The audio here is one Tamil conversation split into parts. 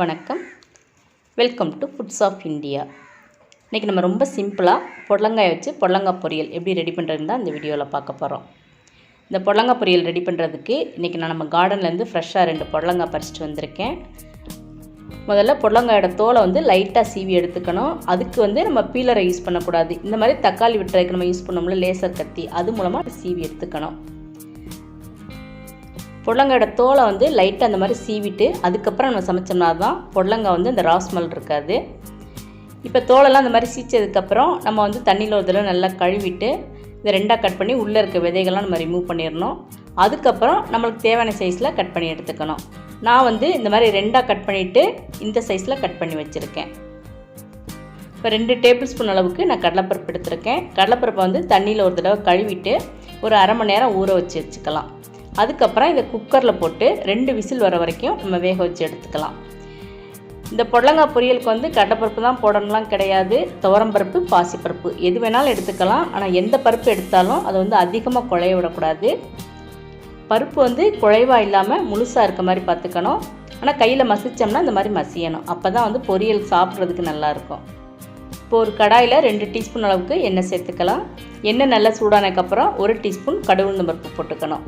வணக்கம், welcome to foods of India. இன்றைக்கி நம்ம ரொம்ப சிம்பிளாக புடலங்காய் வச்சு புடலங்காய் பொரியல் எப்படி ரெடி பண்ணுறதுன்னு தான் இந்த வீடியோவில் பார்க்க போகிறோம். இந்த புடலங்காய் பொரியல் ரெடி பண்ணுறதுக்கு இன்றைக்கி நான் நம்ம கார்டன்லேருந்து ஃப்ரெஷ்ஷாக 2 புடலங்காய் பறிச்சிட்டு வந்திருக்கேன். முதல்ல புடலங்காயோட தோலை லைட்டாக சீவி எடுத்துக்கணும். அதுக்கு நம்ம பீலரை யூஸ் பண்ணக்கூடாது. இந்த மாதிரி தக்காளி விட்டுறதுக்கு நம்ம யூஸ் பண்ணோம்ல லேசர் கத்தி, அது மூலமாக சீவி எடுத்துக்கணும். புடலங்காயோட தோலை லைட்டாக அந்த மாதிரி சீவிட்டு அதுக்கப்புறம் நம்ம சமைச்சோம்னா தான் புடலங்காய் அந்த ரா ஸ்மெல் இருக்காது. இப்போ தோலெல்லாம் அந்த மாதிரி சீச்சதுக்கப்புறம் நம்ம தண்ணியில் ஒரு தடவை நல்லா கழுவிட்டு இதை 2ஆக கட் பண்ணி உள்ளே இருக்க விதைகள்லாம் நம்ம ரிமூவ் பண்ணிடணும். அதுக்கப்புறம் நம்மளுக்கு தேவையான சைஸில் கட் பண்ணி எடுத்துக்கணும். நான் இந்த மாதிரி 2ஆக கட் பண்ணிவிட்டு இந்த சைஸில் கட் பண்ணி வச்சுருக்கேன். இப்போ 2 டேபிள் ஸ்பூன் அளவுக்கு நான் கடலைப்பருப்பு எடுத்துருக்கேன். கடலைப்பருப்பை தண்ணியில் ஒரு தடவை கழுவிட்டு ஒரு அரை மணி நேரம் ஊற வச்சுக்கலாம். அதுக்கப்புறம் இதை குக்கரில் போட்டு 2 விசில் வர வரைக்கும் நம்ம வேக வச்சு எடுத்துக்கலாம். இந்த புடலங்காய் பொரியலுக்கு கடலைப்பருப்பு தான் போடணும்லாம் கிடையாது. துவரம்பருப்பு, பாசிப்பருப்பு எது வேணாலும் எடுத்துக்கலாம். ஆனால் எந்த பருப்பு எடுத்தாலும் அதை அதிகமாக குழைய விடக்கூடாது. பருப்பு குழைவாக இல்லாமல் முழுசாக இருக்க மாதிரி பார்த்துக்கணும். ஆனால் கையில் மசித்தோம்னா இந்த மாதிரி மசியணும். அப்போ தான் பொரியல் சாப்பிட்றதுக்கு நல்லாயிருக்கும். இப்போ ஒரு கடாயில் 2 டீஸ்பூன் அளவுக்கு எண்ணெய் சேர்த்துக்கலாம். எண்ணெய் நல்லா சூடானதுக்கப்புறம் 1 டீஸ்பூன் கடுகு பருப்பு போட்டுக்கணும்.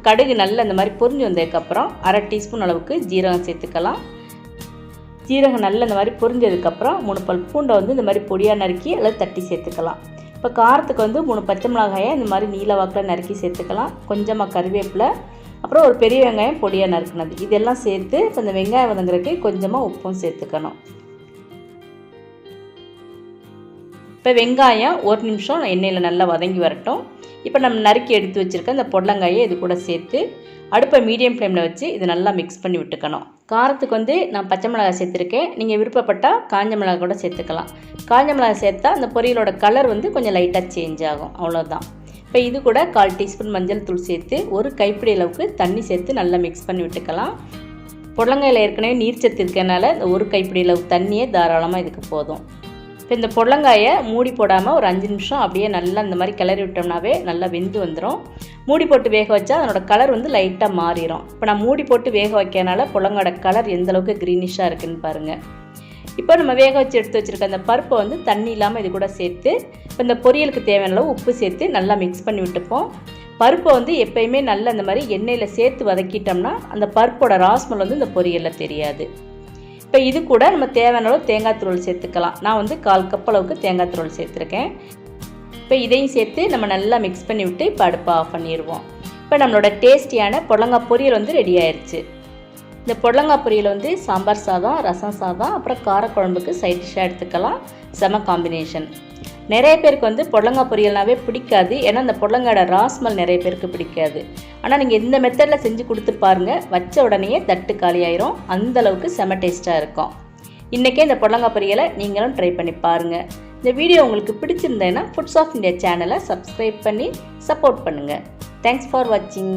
கடுகு நல்லா இந்த மாதிரி பொரிஞ்சு வந்ததுக்கப்புறம் அரை டீஸ்பூன் அளவுக்கு ஜீரகம் சேர்த்துக்கலாம். ஜீரகம் நல்லா இந்த மாதிரி பொரிஞ்சதுக்கப்புறம் 3 பல் பூண்டை இந்த மாதிரி பொடியாக நறுக்கி அல்லது தட்டி சேர்த்துக்கலாம். இப்போ காரத்துக்கு 3 பச்சை மிளகாயை இந்த மாதிரி நீல வாக்கில் நறுக்கி சேர்த்துக்கலாம். கொஞ்சமாக கருவேப்பிலை, அப்புறம் ஒரு பெரிய வெங்காயம் பொடியாக நறுக்குனது, இதெல்லாம் சேர்த்து இப்போ இந்த வெங்காயம் வதங்குறதுக்கு கொஞ்சமாக உப்பும் சேர்த்துக்கணும். இப்போ வெங்காயம் 1 நிமிஷம் எண்ணெயில் நல்லா வதங்கி வரட்டும். இப்போ நம்ம நறுக்கி எடுத்து வச்சுருக்க இந்த புடலங்காயை இது கூட சேர்த்து அடுப்பை மீடியம் ஃப்ளேமில் வச்சு இது நல்லா மிக்ஸ் பண்ணி விட்டுக்கணும். காரத்துக்கு நான் பச்சை மிளகாய் சேர்த்துருக்கேன். நீங்கள் விருப்பப்பட்டால் காஞ்ச மிளகாய் கூட சேர்த்துக்கலாம். காஞ்ச மிளகாய் சேர்த்தா அந்த பொரியலோட கலர் கொஞ்சம் லைட்டாக சேஞ்ச் ஆகும், அவ்வளோதான். இப்போ இது கூட 1/4 டீஸ்பூன் மஞ்சள் தூள் சேர்த்து ஒரு கைப்பிடி அளவுக்கு தண்ணி சேர்த்து நல்லா மிக்ஸ் பண்ணி விட்டுக்கலாம். புடலங்காயில் ஏற்கனவே நீர்ச்சத்து இருக்கிறதுனால இந்த ஒரு கைப்பிடி அளவு தண்ணியே தாராளமாக இதுக்கு போதும். இப்போ இந்த புடலங்காயை மூடி போடாமல் ஒரு 5 நிமிஷம் அப்படியே நல்லா இந்த மாதிரி கிளறி விட்டோம்னாவே நல்லா வெந்து வந்துடும். மூடி போட்டு வேக வச்சா அதனோட கலர் லைட்டாக மாறிடும். இப்போ நான் மூடி போட்டு வேக வைக்கிறனால புடலங்காயோட கலர் எந்த அளவுக்கு க்ரீனிஷாக இருக்குதுன்னு பாருங்கள். இப்போ நம்ம வேக வச்சு எடுத்து வச்சுருக்க அந்த பருப்பை தண்ணி இல்லாமல் இது கூட சேர்த்து இப்போ இந்த பொரியலுக்கு தேவையான அளவு உப்பு சேர்த்து நல்லா மிக்ஸ் பண்ணி விட்டுப்போம். பருப்பை எப்போயுமே நல்லா இந்த மாதிரி எண்ணெயில் சேர்த்து வதக்கிட்டோம்னா அந்த பருப்போட ராஸ்மல் இந்த பொரியலில் தெரியாது. இப்போ இது கூட நம்ம தேவையான அளவு தேங்காய் துருவல் சேர்த்துக்கலாம். நான் 1/4 கப் அளவுக்கு தேங்காய் துருவல் சேர்த்துருக்கேன். இப்போ இதையும் சேர்த்து நம்ம நல்லா மிக்ஸ் பண்ணி விட்டு இப்போ அடுப்பை ஆஃப் பண்ணிடுவோம். இப்போ நம்மளோட டேஸ்டியான புடலங்காய் பொரியல் ரெடி ஆயிடுச்சு. இந்த புடலங்காய் பொரியல் சாம்பார் சாதம், ரசம் சாதம், அப்புறம் காரக்குழம்புக்கு சைட் டிஷ்ஷாக எடுத்துக்கலாம். செம காம்பினேஷன். நிறைய பேருக்கு புடலங்காய் பொரியல்னாவே பிடிக்காது. ஏன்னா அந்த புடலங்காயோட ராஸ்மல் நிறைய பேருக்கு பிடிக்காது. ஆனால் நீங்கள் இந்த மெத்தடில் செஞ்சு கொடுத்து பாருங்கள், வச்ச உடனேயே தட்டு காலியாயிரும். அந்தளவுக்கு செம டேஸ்ட்டாக இருக்கும். இன்றைக்கே இந்த புடலங்காய் பொரியலை நீங்களும் ட்ரை பண்ணி பாருங்கள். இந்த வீடியோ உங்களுக்கு பிடிச்சிருந்தேன்னா ஃபுட்ஸ் ஆஃப் இந்தியா சேனலை சப்ஸ்கிரைப் பண்ணி சப்போர்ட் பண்ணுங்கள். தேங்க்ஸ் ஃபார் வாட்சிங்.